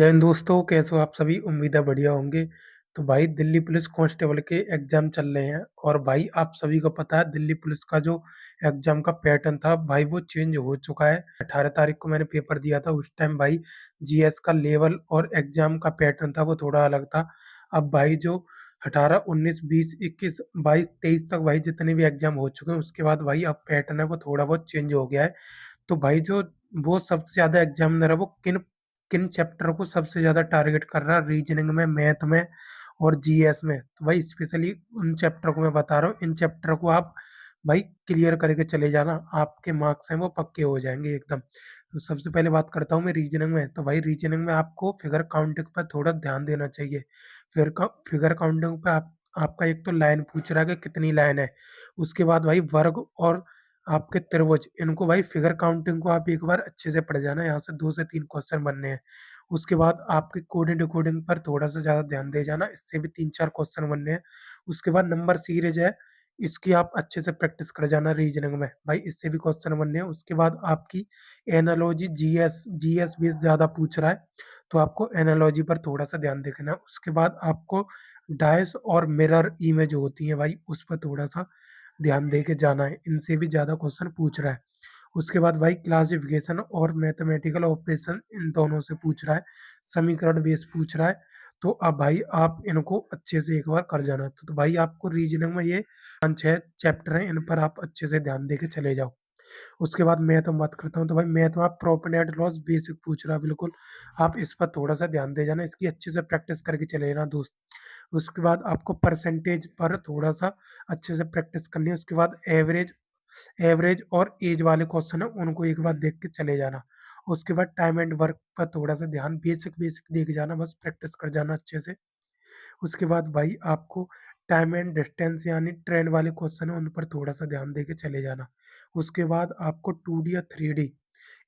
जय हिंद दोस्तों, कैसे हो आप सभी? उम्मीद है बढ़िया होंगे। तो भाई दिल्ली पुलिस कांस्टेबल के एग्जाम चल रहे हैं और भाई आप सभी को पता है दिल्ली पुलिस का जो एग्जाम का पैटर्न था भाई वो चेंज हो चुका है। 18 तारीख को मैंने पेपर दिया था, उस टाइम भाई जीएस का लेवल और एग्जाम का पैटर्न था वो थोड़ा अलग था। अब भाई जो 18, 19, 20, 21, 22, 23 तक भाई जितने भी एग्जाम हो चुके हैं उसके बाद भाई अब पैटर्न है वो थोड़ा बहुत चेंज हो गया है। तो भाई जो वो सबसे ज्यादा एग्जामिनर है वो किन किन चैप्टर को सबसे ज्यादा टारगेट कर रहा है, रीजनिंग में, मैथ में और जीएस में। तो भाई स्पेशली उन चैप्टर को मैं बता रहा हूँ, इन चैप्टर को आप भाई क्लियर करके चले जाना, आपके मार्क्स हैं वो पक्के हो जाएंगे एकदम। तो सबसे पहले बात करता हूँ मैं रीजनिंग में। तो भाई रीजनिंग में आपको फिगर काउंटिंग पर थोड़ा ध्यान देना चाहिए। फिगर काउंटिंग पे आपका एक तो लाइन पूछ रहा है कि कितनी लाइन है। उसके बाद भाई वर्ग और आपके त्रिभुज, इनको भाई फिगर काउंटिंग को आप एक बार अच्छे से पढ़ जाना, यहाँ से 2 से 3 क्वेश्चन बनने हैं। उसके बाद आपके कोडिंग डिकोडिंग पर थोड़ा सा ज्यादा ध्यान दे जाना, इससे भी 3-4 क्वेश्चन बनने हैं। उसके बाद नंबर सीरीज है, इसकी आप अच्छे से प्रैक्टिस कर जाना रीजनिंग में भाई, इससे भी क्वेश्चन बनने हैं। उसके बाद आपकी एनालॉजी, जीएस जीएस बेस ज्यादा पूछ रहा है, तो आपको एनालॉजी पर थोड़ा सा ध्यान देखना है। उसके बाद आपको डायस और मिरर इमेज होती है भाई, उस पर थोड़ा सा ध्यान दे के जाना है, इनसे भी ज्यादा क्वेश्चन पूछ रहा है। उसके बाद भाई क्लासिफिकेशन और मैथमेटिकल ऑपरेशन, इन दोनों से पूछ रहा है, समीकरण बेस पूछ रहा है। तो अब भाई आप इनको अच्छे से एक बार कर जाना। तो भाई आपको रीजनिंग में ये 5-6 चैप्टर हैं, इन पर आप अच्छे से ध्यान दे के चले जाओ। उसके बाद मैथ में बात करता हूँ। तो भाई मैथ में आप प्रोपोर्शनल लॉस बेसिक पूछ रहा है बिल्कुल, आप इस पर थोड़ा सा ध्यान दे जाना, इसकी अच्छे से प्रैक्टिस करके चले जाना दोस्त। उसके बाद आपको परसेंटेज पर थोड़ा सा अच्छे से प्रैक्टिस करनी है। उसके बाद एवरेज एवरेज और एज वाले क्वेश्चन है, उनको एक बार देख के चले जाना। उसके बाद टाइम एंड वर्क पर थोड़ा सा ध्यान, बेसिक बेसिक देख जाना, बस प्रैक्टिस कर जाना अच्छे से। उसके बाद भाई आपको टाइम एंड डिस्टेंस यानी ट्रेन वाले क्वेश्चन है, उन पर थोड़ा सा ध्यान दे के चले जाना। उसके बाद आपको 2D या 3D,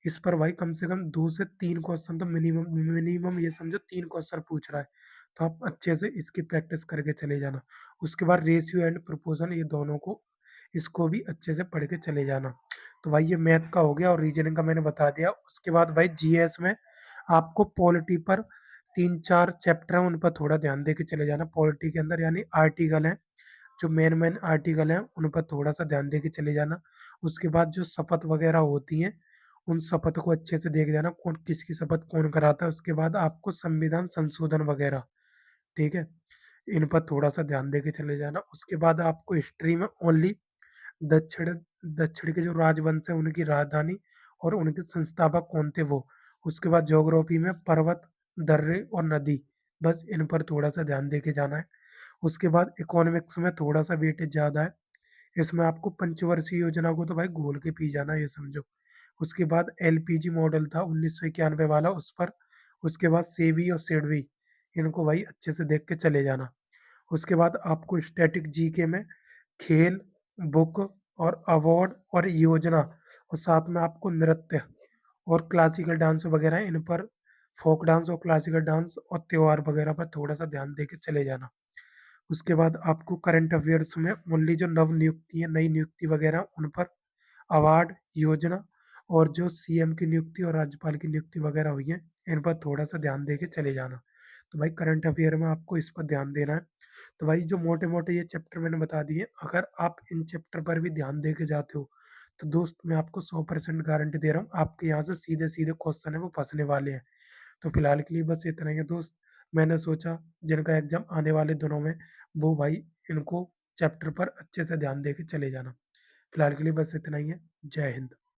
इस पर भाई कम से कम 2 से 3 क्वेश्चन तो मिनिमम मिनिमम ये समझो 3 क्वेश्चन पूछ रहा है, तो आप अच्छे से इसकी प्रैक्टिस करके चले जाना। उसके बाद रेशियो एंड प्रोपोर्शन, ये दोनों को इसको भी अच्छे से पढ़ के चले जाना। तो भाई ये मैथ का हो गया और रीजनिंग का मैंने बता दिया। उसके बाद भाई जीएस में आपको पॉलिटी पर 3-4 चैप्टर है, उन पर थोड़ा ध्यान दे के चले जाना। पॉलिटी के अंदर यानी आर्टिकल है, जो मेन मेन आर्टिकल हैं उन पर थोड़ा सा ध्यान दे के चले जाना। उसके बाद जो शपथ वगैरह होती हैं, उन शपथ को अच्छे से देख जाना, कौन किसकी शपथ कौन कराता है। उसके बाद आपको संविधान संशोधन वगैरह, ठीक है, इन पर थोड़ा सा ध्यान दे के चले जाना। उसके बाद आपको हिस्ट्री में ओनली दक्षिण दक्षिण के जो राजवंश है उनकी राजधानी और उनके संस्थापक कौन थे वो। उसके बाद ज्योग्राफी में पर्वत, दर्रे और नदी, बस इन पर थोड़ा सा ध्यान दे के जाना है। उसके बाद इकोनॉमिक्स में थोड़ा सा वेटेज ज्यादा है, इसमें आपको पंचवर्षीय योजना को तो भाई घोल के पी जाना, ये समझो। उसके बाद एलपीजी मॉडल था 1991 वाला, उस पर। उसके बाद सेवी और सेडवी, इनको भाई अच्छे से देख के चले जाना। उसके बाद आपको स्टैटिक जीके में खेल, बुक और अवार्ड और योजना, और साथ में आपको नृत्य और क्लासिकल डांस वगैरह, इन पर फोक डांस और क्लासिकल डांस और त्योहार वगैरह पर थोड़ा सा ध्यान दे के चले जाना। उसके बाद आपको करंट अफेयर्स में ओनली जो नव नियुक्ति है, नई नियुक्ति वगैरह, उन पर अवार्ड, योजना और जो सीएम की नियुक्ति और राज्यपाल की नियुक्ति वगैरह हुई है, इन पर थोड़ा सा ध्यान दे के चले जाना। तो भाई करंट अफेयर में आपको इस पर ध्यान देना है। तो भाई जो मोटे मोटे ये चैप्टर मैंने बता दिए, अगर आप इन चैप्टर पर भी ध्यान दे के जाते हो तो दोस्त मैं आपको 100% गारंटी दे रहा हूँ, आपके यहाँ से सीधे सीधे क्वेश्चन है वो फंसने वाले हैं। तो फिलहाल के लिए बस इतना ही है दोस्त। मैंने सोचा जिनका एग्जाम आने वाले दिनों में, वो भाई इनको चैप्टर पर अच्छे से ध्यान दे के चले जाना। फिलहाल के लिए बस इतना ही है। जय हिंद।